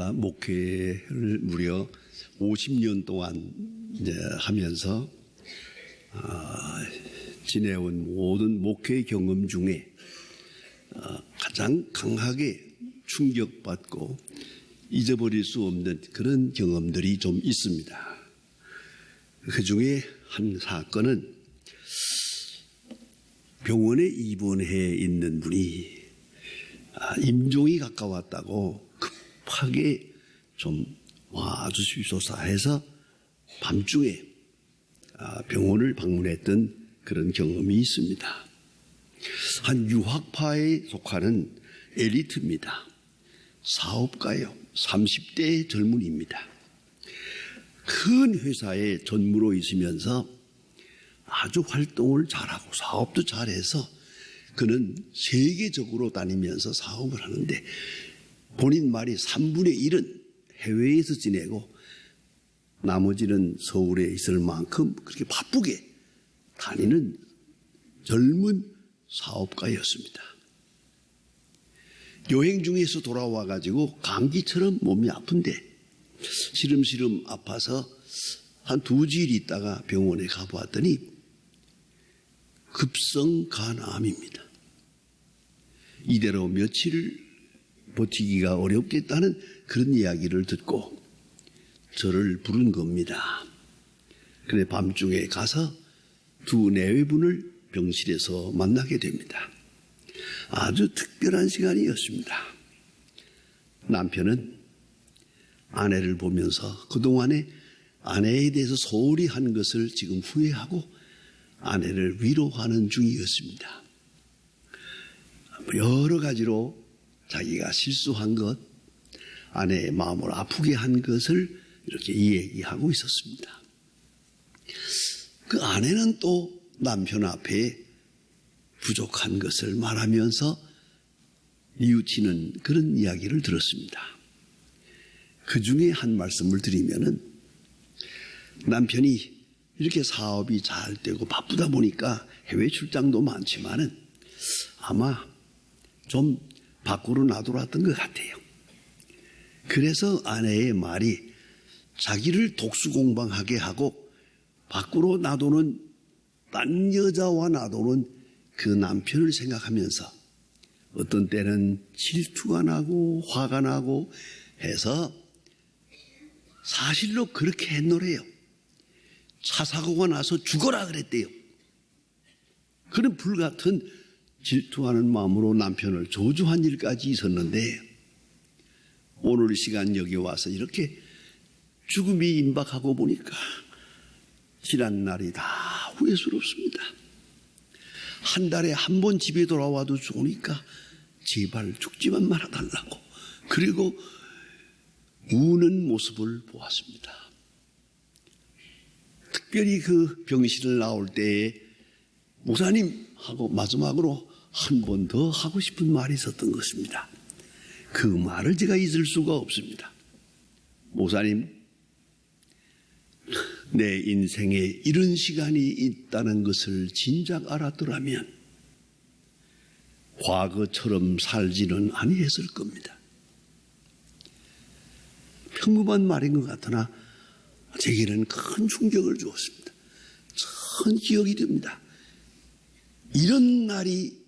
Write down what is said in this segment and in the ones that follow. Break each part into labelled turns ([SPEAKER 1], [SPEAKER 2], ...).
[SPEAKER 1] 제가 목회를 무려 50년 동안 이제 하면서 지내온 모든 목회 경험 중에 가장 강하게 충격받고 잊어버릴 수 없는 그런 경험들이 좀 있습니다. 그 중에 한 사건은 병원에 입원해 있는 분이 임종이 가까웠다고 급하게 좀 와주시소서 해서 밤중에 병원을 방문했던 그런 경험이 있습니다. 한 유학파에 속하는 엘리트입니다. 사업가요. 30대 젊은이입니다. 큰 회사에 전무로 있으면서 아주 활동을 잘하고 사업도 잘해서 그는 세계적으로 다니면서 사업을 하는데 본인 말이 3분의 1은 해외에서 지내고 나머지는 서울에 있을 만큼 그렇게 바쁘게 다니는 젊은 사업가였습니다. 여행 중에서 돌아와 가지고 감기처럼 몸이 아픈데 시름시름 아파서 한 2주일 있다가 병원에 가보았더니 급성 간암입니다. 이대로 며칠 버티기가 어렵겠다는 그런 이야기를 듣고 저를 부른 겁니다. 그래 밤중에 가서 두 내외분을 병실에서 만나게 됩니다. 아주 특별한 시간이었습니다. 남편은 아내를 보면서 그동안에 아내에 대해서 소홀히 한 것을 지금 후회하고 아내를 위로하는 중이었습니다. 여러 가지로 자기가 실수한 것, 아내의 마음을 아프게 한 것을 이렇게 얘기하고 있었습니다. 그 아내는 또 남편 앞에 부족한 것을 말하면서 뉘우치는 그런 이야기를 들었습니다. 그 중에 한 말씀을 드리면은 남편이 이렇게 사업이 잘 되고 바쁘다 보니까 해외 출장도 많지만은 아마 좀 밖으로 놔돌았던 것 같아요. 그래서 아내의 말이 자기를 독수공방하게 하고 밖으로 놔두는 딴 여자와 놔두는 그 남편을 생각하면서 어떤 때는 질투가 나고 화가 나고 해서 사실로 그렇게 했노래요. 차 사고가 나서 죽어라 그랬대요. 그런 불같은 질투하는 마음으로 남편을 저주한 일까지 있었는데 오늘 시간 여기 와서 이렇게 죽음이 임박하고 보니까 지난 날이 다 후회스럽습니다. 한 달에 한 번 집에 돌아와도 좋으니까 제발 죽지만 말아달라고 그리고 우는 모습을 보았습니다. 특별히 그 병실을 나올 때에 목사님 하고 마지막으로 한 번 더 하고 싶은 말이 있었던 것입니다. 그 말을 제가 잊을 수가 없습니다. 목사님, 내 인생에 이런 시간이 있다는 것을 진작 알았더라면 과거처럼 살지는 아니했을 겁니다. 평범한 말인 것 같으나 제게는 큰 충격을 주었습니다. 큰 기억이 됩니다. 이런 날이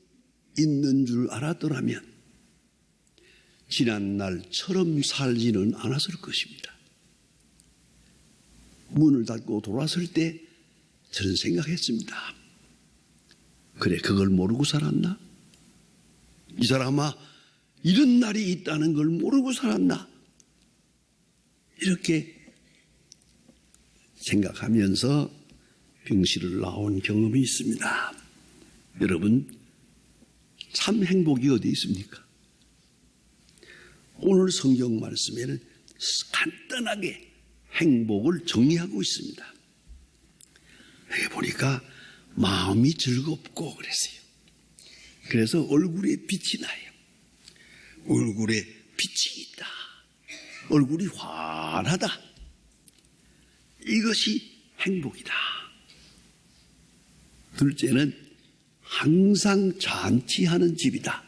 [SPEAKER 1] 있는 줄 알았더라면 지난 날처럼 살지는 않았을 것입니다. 문을 닫고 돌아설 때 저는 생각했습니다. 그래, 그걸 모르고 살았나? 이 사람아, 이런 날이 있다는 걸 모르고 살았나? 이렇게 생각하면서 병실을 나온 경험이 있습니다. 여러분, 참 행복이 어디 있습니까? 오늘 성경 말씀에는 간단하게 행복을 정의하고 있습니다. 여기 보니까 마음이 즐겁고 그랬어요. 그래서 얼굴에 빛이 나요. 얼굴에 빛이 있다. 얼굴이 환하다. 이것이 행복이다. 둘째는 항상 잔치하는 집이다.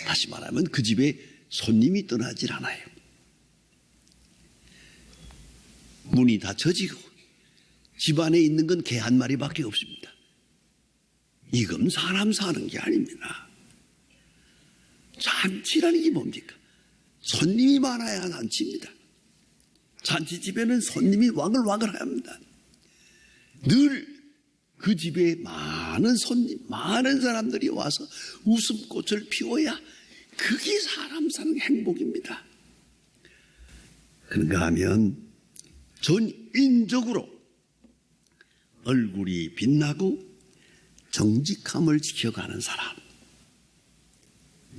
[SPEAKER 1] 다시 말하면 그 집에 손님이 떠나질 않아요. 문이 닫혀지고 집안에 있는 건 개 한 마리밖에 없습니다. 이건 사람 사는 게 아닙니다. 잔치라는 게 뭡니까? 손님이 많아야 잔치입니다. 잔치집에는 손님이 와글와글 합니다. 늘 그 집에 많은 손님, 많은 사람들이 와서 웃음꽃을 피워야 그게 사람 사는 행복입니다. 그런가 하면 전인적으로 얼굴이 빛나고 정직함을 지켜가는 사람,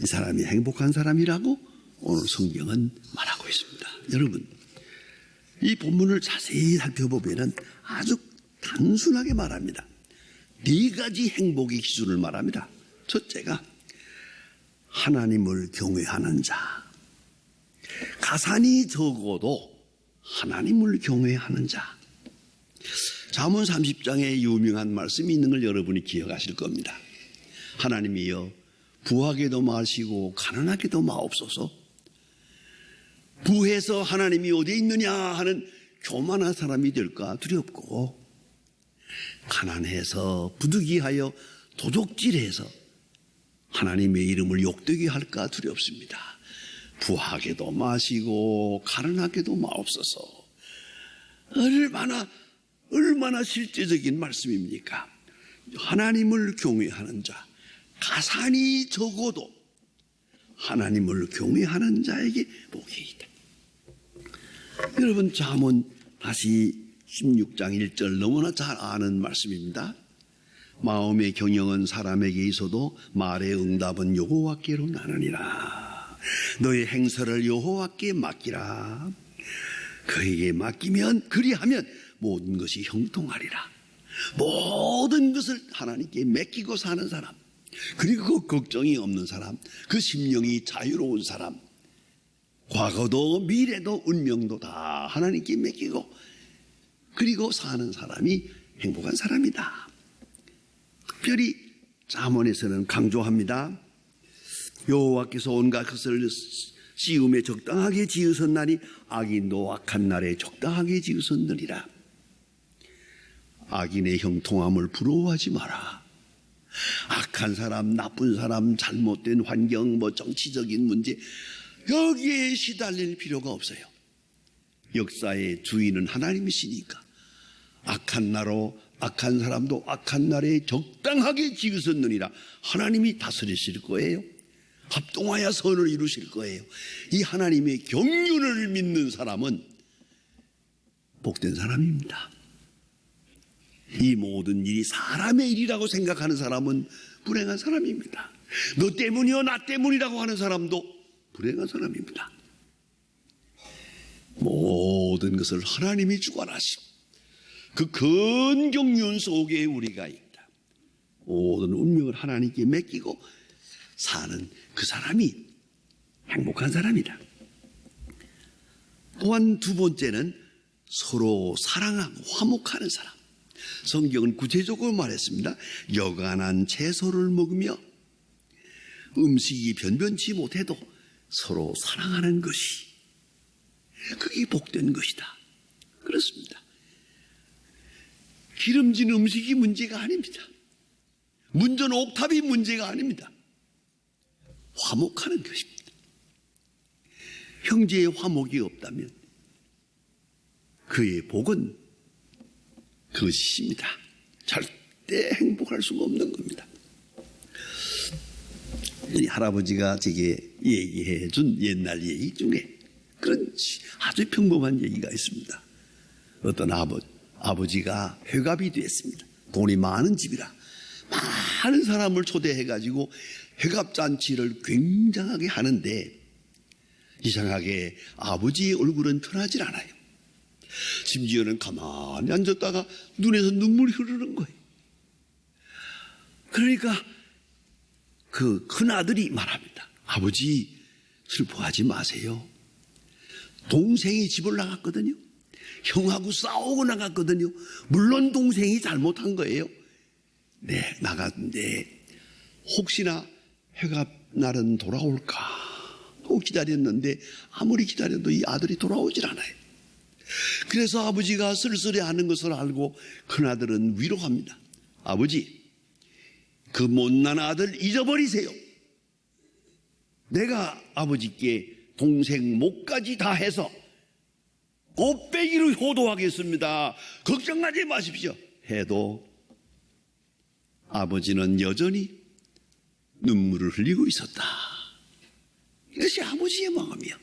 [SPEAKER 1] 이 사람이 행복한 사람이라고 오늘 성경은 말하고 있습니다. 여러분, 이 본문을 자세히 살펴보면 아주 단순하게 말합니다. 네 가지 행복의 기준을 말합니다. 첫째가 하나님을 경외하는 자. 가산이 적어도 하나님을 경외하는 자. 잠언 30장에 유명한 말씀이 있는 걸 여러분이 기억하실 겁니다. 하나님이여 부하게도 마시고 가난하게도 마옵소서. 부해서 하나님이 어디에 있느냐 하는 교만한 사람이 될까 두렵고, 가난해서 부득이하여 도적질해서 하나님의 이름을 욕되게 할까 두렵습니다. 부하게도 마시고 가난하게도 마옵소서. 얼마나 실제적인 말씀입니까? 하나님을 경외하는 자, 가산이 적어도 하나님을 경외하는 자에게 복이 있다. 여러분, 잠언 다시 16장 1절 너무나 잘 아는 말씀입니다. 마음의 경영은 사람에게 있어도 말의 응답은 여호와께로 나느니라. 너의 행사를 여호와께 맡기라. 그에게 맡기면, 그리하면 모든 것이 형통하리라. 모든 것을 하나님께 맡기고 사는 사람, 그리고 그 걱정이 없는 사람, 그 심령이 자유로운 사람, 과거도 미래도 운명도 다 하나님께 맡기고 그리고 사는 사람이 행복한 사람이다. 특별히 잠언에서는 강조합니다. 여호와께서 온갖 것을 시음에 적당하게 지으셨나니 악인도 악한 날에 적당하게 지으셨느니라. 악인의 형통함을 부러워하지 마라. 악한 사람, 나쁜 사람, 잘못된 환경, 정치적인 문제, 여기에 시달릴 필요가 없어요. 역사의 주인은 하나님이시니까 악한 나로 악한 사람도 악한 날에 적당하게 지으셨느니라. 하나님이 다스리실 거예요. 합동하여 선을 이루실 거예요. 이 하나님의 경륜을 믿는 사람은 복된 사람입니다. 이 모든 일이 사람의 일이라고 생각하는 사람은 불행한 사람입니다. 너 때문이요 나 때문이라고 하는 사람도 불행한 사람입니다. 모든 것을 하나님이 주관하시고 그 큰 경륜 속에 우리가 있다. 모든 운명을 하나님께 맡기고 사는 그 사람이 행복한 사람이다. 또한 두 번째는 서로 사랑하고 화목하는 사람. 성경은 구체적으로 말했습니다. 여간한 채소를 먹으며 음식이 변변치 못해도 서로 사랑하는 것이, 그게 복된 것이다. 그렇습니다. 기름진 음식이 문제가 아닙니다. 문전 옥탑이 문제가 아닙니다. 화목하는 것입니다. 형제의 화목이 없다면 그의 복은 그것입니다. 절대 행복할 수가 없는 겁니다. 이 할아버지가 제게 얘기해 준 옛날 얘기 중에 그런 아주 평범한 얘기가 있습니다. 어떤 아버지가 회갑이 됐습니다. 돈이 많은 집이라 많은 사람을 초대해가지고 회갑잔치를 굉장하게 하는데 이상하게 아버지의 얼굴은 편하질 않아요. 심지어는 가만히 앉았다가 눈에서 눈물이 흐르는 거예요. 그러니까 그 큰아들이 말합니다. 아버지, 슬퍼하지 마세요. 동생이 집을 나갔거든요. 형하고 싸우고 나갔거든요. 물론 동생이 잘못한 거예요. 네, 나갔는데 혹시나 회갑 날은 돌아올까 또 기다렸는데 아무리 기다려도 이 아들이 돌아오질 않아요. 그래서 아버지가 쓸쓸해하는 것을 알고 큰아들은 위로합니다. 아버지, 그 못난 아들 잊어버리세요. 내가 아버지께 동생 목까지 다 해서 곱빼기로 효도하겠습니다. 걱정하지 마십시오. 해도 아버지는 여전히 눈물을 흘리고 있었다. 이것이 아버지의 마음이야.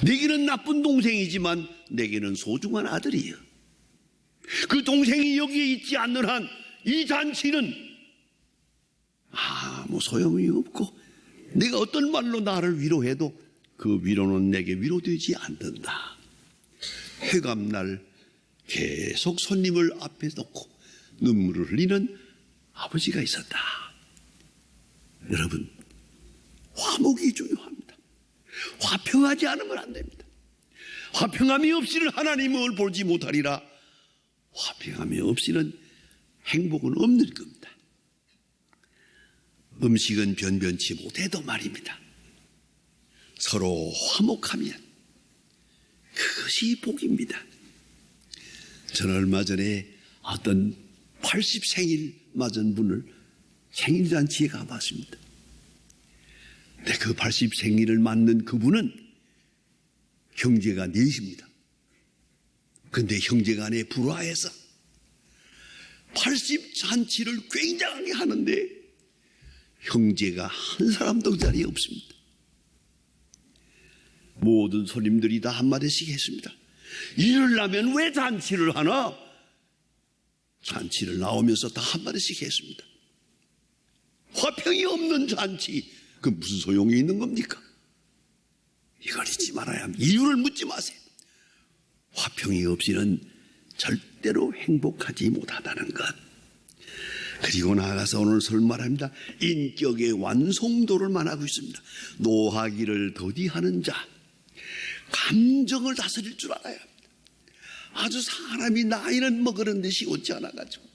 [SPEAKER 1] 내게는 나쁜 동생이지만 내게는 소중한 아들이야. 그 동생이 여기에 있지 않는 한 이 잔치는 아무 소용이 없고, 내가 어떤 말로 나를 위로해도 그 위로는 내게 위로되지 않는다. 회감날 계속 손님을 앞에 놓고 눈물을 흘리는 아버지가 있었다. 여러분, 화목이 중요합니다. 화평하지 않으면 안 됩니다. 화평함이 없이는 하나님을 보지 못하리라. 화평함이 없이는 행복은 없는 겁니다. 음식은 변변치 못해도 말입니다. 서로 화목하면 그것이 복입니다. 저는 얼마 전에 어떤 80생일 맞은 분을 생일잔치에 가봤습니다. 근데 그 80생일을 맞는 그분은 형제가 넷입니다. 근데 형제간에 불화해서 80잔치를 굉장하게 하는데 형제가 한 사람도 그 자리에 없습니다. 모든 손님들이 다 한마디씩 했습니다. 이러려면 왜 잔치를 하나? 잔치를 나오면서 다 한마디씩 했습니다. 화평이 없는 잔치, 그 무슨 소용이 있는 겁니까? 이걸 잊지 말아야 합니다. 이유를 묻지 마세요. 화평이 없이는 절대로 행복하지 못하다는 것. 그리고 나아가서 오늘 설말합니다. 인격의 완성도를 말하고 있습니다. 노하기를 더디하는 자, 감정을 다스릴 줄 알아야 합니다. 아주 사람이 나이는 먹으는데 쉬웠지 않아가지고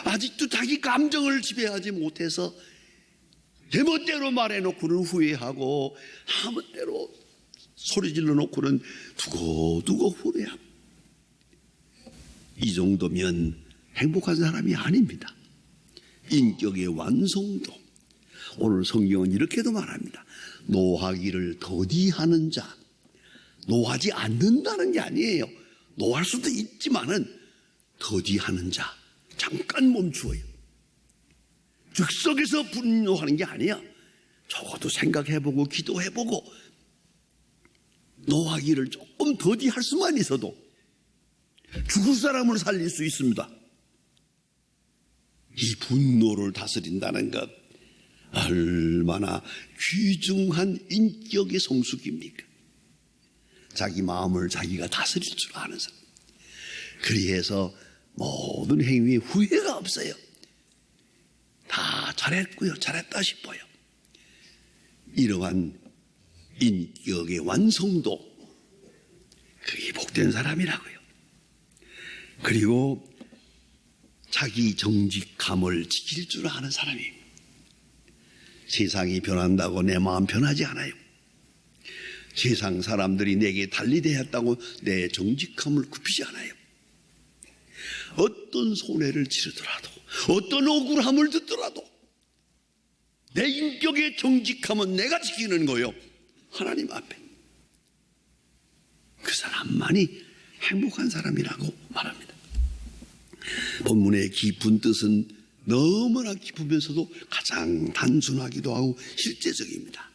[SPEAKER 1] 아직도 자기 감정을 지배하지 못해서 제멋대로 말해놓고는 후회하고 아무대로 소리 질러놓고는 두고두고 후회합니다. 이 정도면 행복한 사람이 아닙니다. 인격의 완성도. 오늘 성경은 이렇게도 말합니다. 노하기를 더디하는 자. 노하지 않는다는 게 아니에요. 노할 수도 있지만은 더디하는 자. 잠깐 멈추어요. 즉석에서 분노하는 게 아니야. 적어도 생각해보고 기도해보고 노하기를 조금 더디할 수만 있어도 죽을 사람을 살릴 수 있습니다. 이 분노를 다스린다는 것, 얼마나 귀중한 인격의 성숙입니까? 자기 마음을 자기가 다스릴 줄 아는 사람. 그리해서 모든 행위에 후회가 없어요. 다 잘했고요, 잘했다 싶어요. 이러한 인격의 완성도, 그게 복된 사람이라고요. 그리고 자기 정직함을 지킬 줄 아는 사람입니다. 세상이 변한다고 내 마음 변하지 않아요. 세상 사람들이 내게 달리 대했다고 내 정직함을 굽히지 않아요. 어떤 손해를 치르더라도, 어떤 억울함을 듣더라도 내 인격의 정직함은 내가 지키는 거예요. 하나님 앞에. 그 사람만이 행복한 사람이라고 말합니다. 본문의 깊은 뜻은 너무나 깊으면서도 가장 단순하기도 하고 실제적입니다.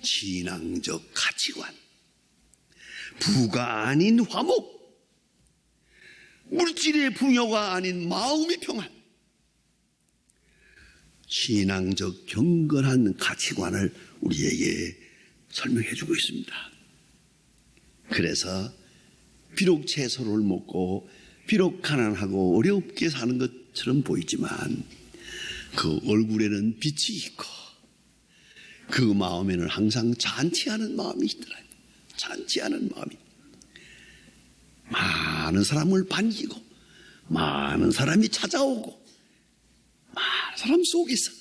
[SPEAKER 1] 신앙적 가치관, 부가 아닌 화목, 물질의 풍요가 아닌 마음의 평안, 신앙적 경건한 가치관을 우리에게 설명해 주고 있습니다. 그래서 비록 채소를 먹고 비록 가난하고 어렵게 사는 것처럼 보이지만 그 얼굴에는 빛이 있고 그 마음에는 항상 잔치하는 마음이 있더라고요. 잔치하는 마음이. 많은 사람을 반기고 많은 사람이 찾아오고 많은 사람 속에서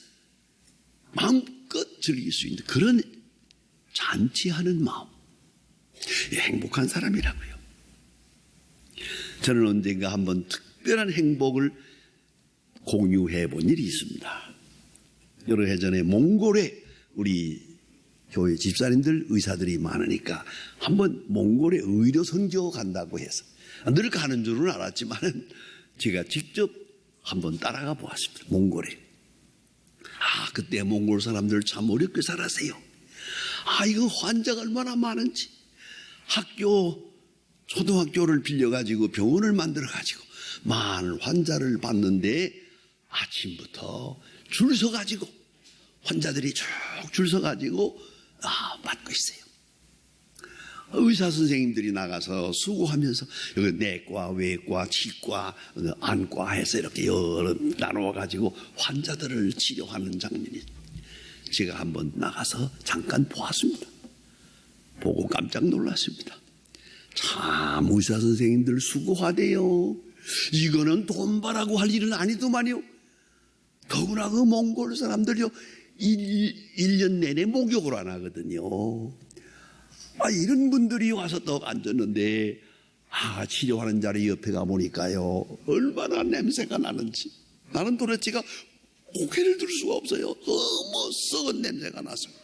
[SPEAKER 1] 마음껏 즐길 수 있는 그런 잔치하는 마음. 행복한 사람이라고요. 저는 언젠가 한번 특별한 행복을 공유해 본 일이 있습니다. 여러 해 전에 몽골에 우리 교회 집사님들 의사들이 많으니까 한번 몽골에 의료 선교 간다고 해서 늘 가는 줄은 알았지만 제가 직접 한번 따라가 보았습니다. 몽골에. 그때 몽골 사람들 참 어렵게 살았어요. 이거 환자가 얼마나 많은지. 초등학교를 빌려가지고 병원을 만들어가지고 많은 환자를 봤는데 아침부터 줄 서가지고 환자들이 쭉 줄 서가지고 받고 있어요. 의사 선생님들이 나가서 수고하면서 여기 내과, 외과, 치과, 안과 해서 이렇게 여러 나누어가지고 환자들을 치료하는 장면이 제가 한번 나가서 잠깐 보았습니다. 보고 깜짝 놀랐습니다. 참 의사 선생님들 수고하대요. 이거는 돈 벌라고 할 일은 아니더만요. 더구나 그 몽골 사람들요 1년 내내 목욕을 안 하거든요. 이런 분들이 와서 떡 앉았는데 치료하는 자리 옆에 가보니까요 얼마나 냄새가 나는지 나는 도대체가 고개를 들 수가 없어요. 너무 썩은 냄새가 났습니다.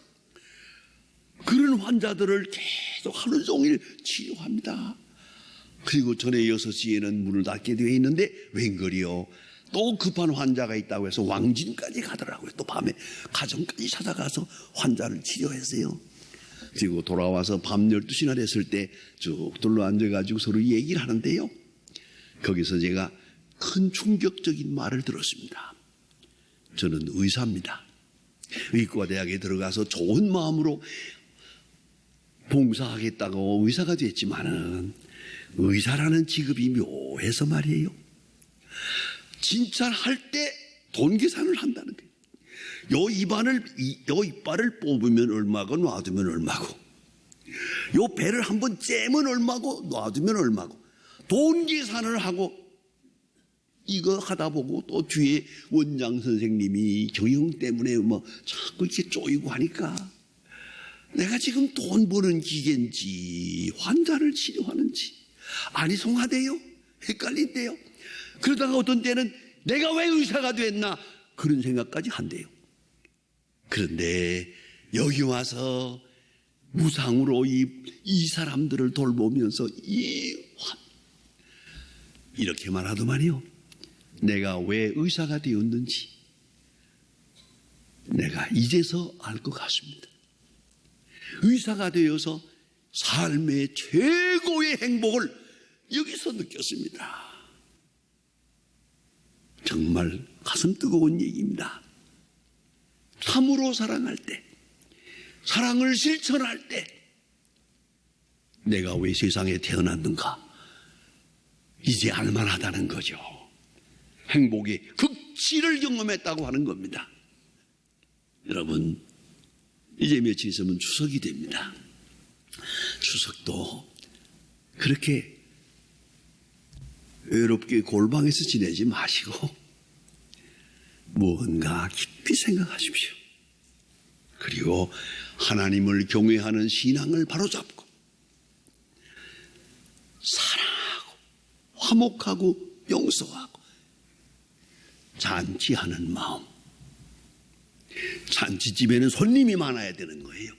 [SPEAKER 1] 그런 환자들을 계속 하루 종일 치료합니다. 그리고 전에 6시에는 문을 닫게 되어 있는데 웬걸이요 또 급한 환자가 있다고 해서 왕진까지 가더라고요. 또 밤에 가정까지 찾아가서 환자를 치료했어요. 그리고 돌아와서 밤 12시나 됐을 때 쭉 둘러 앉아가지고 서로 얘기를 하는데요. 거기서 제가 큰 충격적인 말을 들었습니다. 저는 의사입니다. 의과대학에 들어가서 좋은 마음으로 봉사하겠다고 의사가 됐지만은 의사라는 직업이 묘해서 말이에요. 진찰 할 때 돈 계산을 한다는 거예요. 요 이빨을 뽑으면 얼마고 놔두면 얼마고 요 배를 한번 째면 얼마고 놔두면 얼마고 돈 계산을 하고 이거 하다 보고 또 뒤에 원장 선생님이 경영 때문에 자꾸 이렇게 쪼이고 하니까 내가 지금 돈 버는 기계인지 환자를 치료하는지 아니송하대요. 헷갈린대요. 그러다가 어떤 때는 내가 왜 의사가 됐나 그런 생각까지 한대요. 그런데 여기 와서 무상으로 이 사람들을 돌보면서 이렇게 말하더만요. 내가 왜 의사가 되었는지 내가 이제서 알 것 같습니다. 의사가 되어서 삶의 최고의 행복을 여기서 느꼈습니다. 정말 가슴 뜨거운 얘기입니다. 참으로 사랑할 때, 사랑을 실천할 때 내가 왜 세상에 태어났는가 이제 알만하다는 거죠. 행복의 극치를 경험했다고 하는 겁니다. 여러분, 이제 며칠 있으면 추석이 됩니다. 추석도 그렇게 외롭게 골방에서 지내지 마시고 무언가 깊이 생각하십시오. 그리고 하나님을 경외하는 신앙을 바로잡고 사랑하고 화목하고 용서하고 잔치하는 마음. 잔치집에는 손님이 많아야 되는 거예요.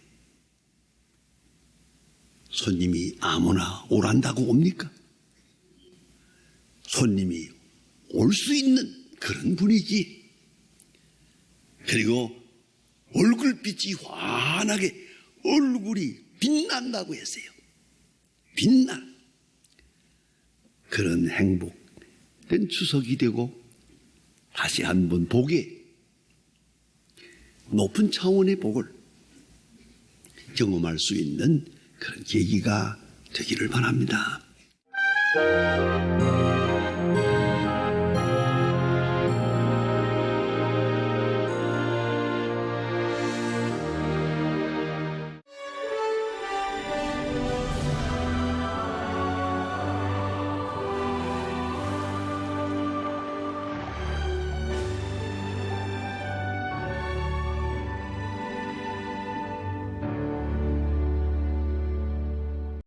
[SPEAKER 1] 손님이 아무나 오란다고 옵니까? 손님이 올 수 있는 그런 분위기, 그리고 얼굴빛이 환하게 얼굴이 빛난다고 했어요. 빛난 그런 행복된 추석이 되고 다시 한번 복의 높은 차원의 복을 경험할 수 있는 그런 계기가 되기를 바랍니다.